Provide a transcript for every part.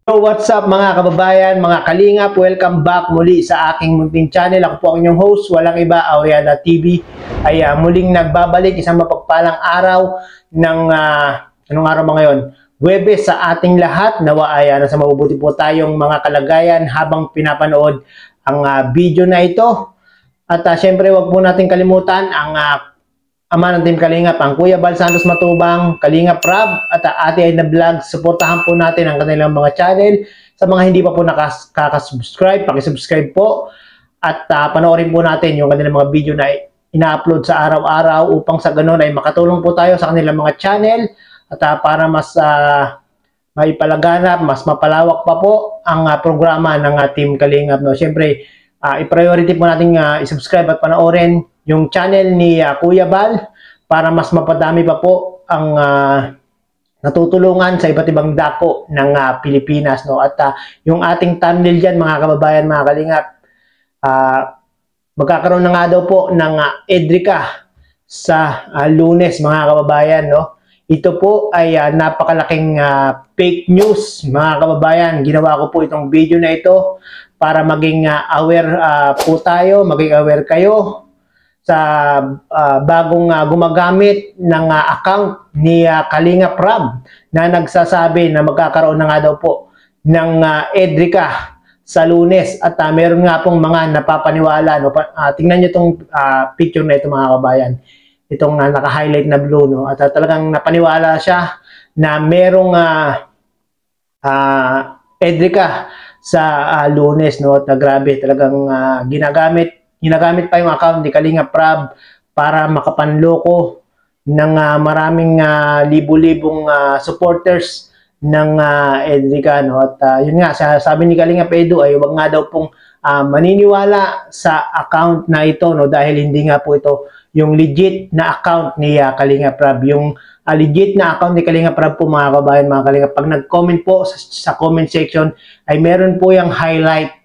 So what's up mga kababayan, mga kalingap, welcome back muli sa aking munting channel. Ako po ang inyong host, walang iba, Aoyada TV. Ay muling nagbabalik, isang mapagpalang araw ng, anong araw ba ngayon? Huwebes sa ating lahat. Nawa ay nasa mabubuti po tayong mga kalagayan habang pinapanood ang video na ito. At syempre wag po natin kalimutan ang ama ng Team Kalingap, ang Kuya Bal Santos Matubang, Kalingap Rab, at Ate Aida Vlog. Suportahan po natin ang kanilang mga channel. Sa mga hindi pa po nakaka-subscribe, pakisubscribe po. At panoorin po natin yung kanilang mga video na ina-upload sa araw-araw upang sa ganun ay makatulong po tayo sa kanilang mga channel. At para mas maipalaganap, mas mapalawak pa po ang programa ng Team Kalingap. No? Siyempre, i-priority po natin i-subscribe at panoorin yung channel ni Kuya Bal para mas mapadami pa po ang natutulungan sa iba't ibang dako ng Pilipinas. No? At yung ating thumbnail dyan, mga kababayan, mga kalingap, magkakaroon na nga daw po ng EDRICA sa Lunes, mga kababayan. No? Ito po ay napakalaking fake news, mga kababayan. Ginawa ko po itong video na ito para maging aware po tayo, maging aware kayo sa bagong gumagamit ng account ni Kalingap Rab na nagsasabi na magkakaroon na nga daw po ng EDRICA sa Lunes. At meron nga pong mga napapaniwala. No? Tingnan nyo itong picture na ito, mga kabayan. Itong naka-highlight na blue. No? At talagang napaniwala siya na merong EDRICA sa Lunes. No? At grabe, talagang ginagamit pa yung account ni Kalingap Rab para makapanloko ng maraming libu-libong supporters ng EDRICA. No? At yun nga, sabi ni Kalingap Edu ay wag nga daw pong maniniwala sa account na ito, no? Dahil hindi nga po ito yung legit na account ni Kalingap Rab. Yung legit na account ni Kalingap Rab po, mga kabayan, mga kalingap, pag nag-comment po sa comment section ay meron po yung highlight.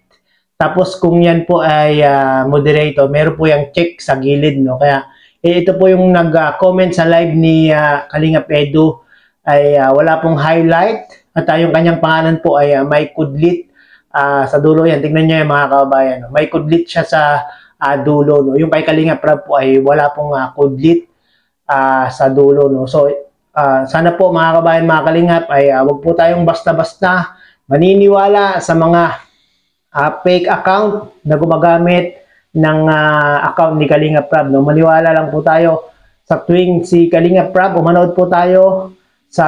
Tapos kung yan po ay moderator, meron po yung check sa gilid. No? Kaya ito po yung nag-comment sa live ni Kalingap Edu ay wala pong highlight. At yung kanyang pangalan po ay May Kudlit sa dulo yan. Tignan nyo yan, mga kababayan. No? May Kudlit siya sa dulo. No? Yung kay Kalingap Rab po ay wala pong Kudlit sa dulo. No? So sana po, mga kababayan, mga Kalingap, ay wag po tayong basta-basta maniniwala sa mga fake account na gumagamit ng account ni Kalingap Rab. No? Maniwala lang po tayo sa tuwing si Kalingap Rab, umanood po tayo sa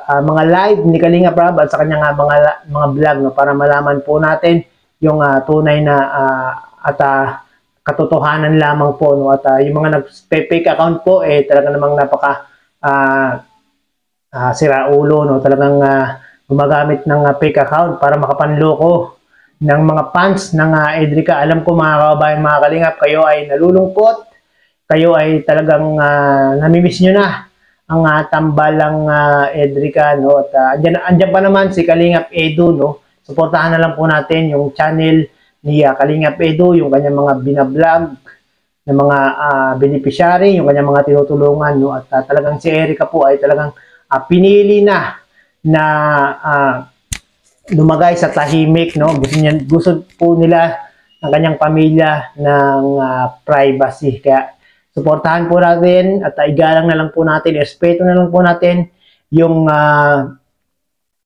mga live ni Kalingap Rab at sa kanyang mga vlog, no? Para malaman po natin yung tunay na at katotohanan lamang po. No? At yung mga nag-fake account po, talaga namang napaka siraulo. No? Talagang gumagamit ng fake account para makapanloko ng mga fans ng EDRICA. Alam ko, mga kababayan, mga kalingap, kayo ay nalulungkot, kayo ay talagang namimiss nyo na ang tambalang EDRICA. No? At andyan pa naman si Kalingap Edu. No? Suportahan na lang po natin yung channel ni Kalingap Edu, yung kanyang mga binablog ng mga beneficiary, yung kanyang mga tinutulungan. No? At talagang si Erica po ay talagang pinili na lumagay sa tahimik. No? Gusto po nila ng kanyang pamilya ng privacy. Kaya suportahan po natin at igalang na lang po natin, respeto na lang po natin yung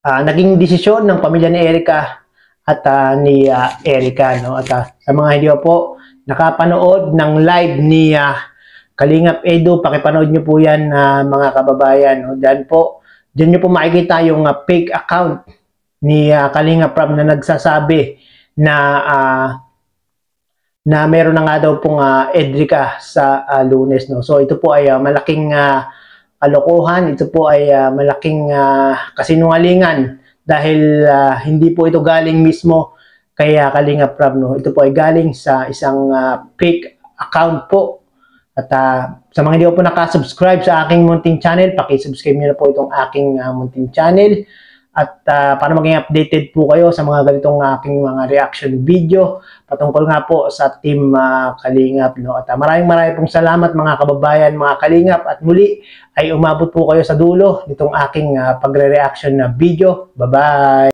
naging desisyon ng pamilya ni Erica at ni Erica. No? At sa mga hindi po nakapanood ng live ni Kalingap Edu, pakipanood nyo po yan, mga kababayan. No? Diyan nyo po makikita yung fake account ni Kalingap Rab na nagsasabi na meron na nga daw pong EDRICA sa Lunes. No? So ito po ay malaking kalokohan, ito po ay malaking kasinungalingan dahil hindi po ito galing mismo kay Kalingap Rab. No? Ito po ay galing sa isang fake account po. At sa mga hindi po nakasubscribe sa aking munting channel, pakisubscribe nyo na po itong aking munting channel. At para maging updated po kayo sa mga ganitong aking mga reaction video patungkol nga po sa Team Kalingap. No? At maraming pong salamat, mga kababayan, mga Kalingap. At muli ay umabot po kayo sa dulo nitong aking pagre-reaction na video. Bye-bye!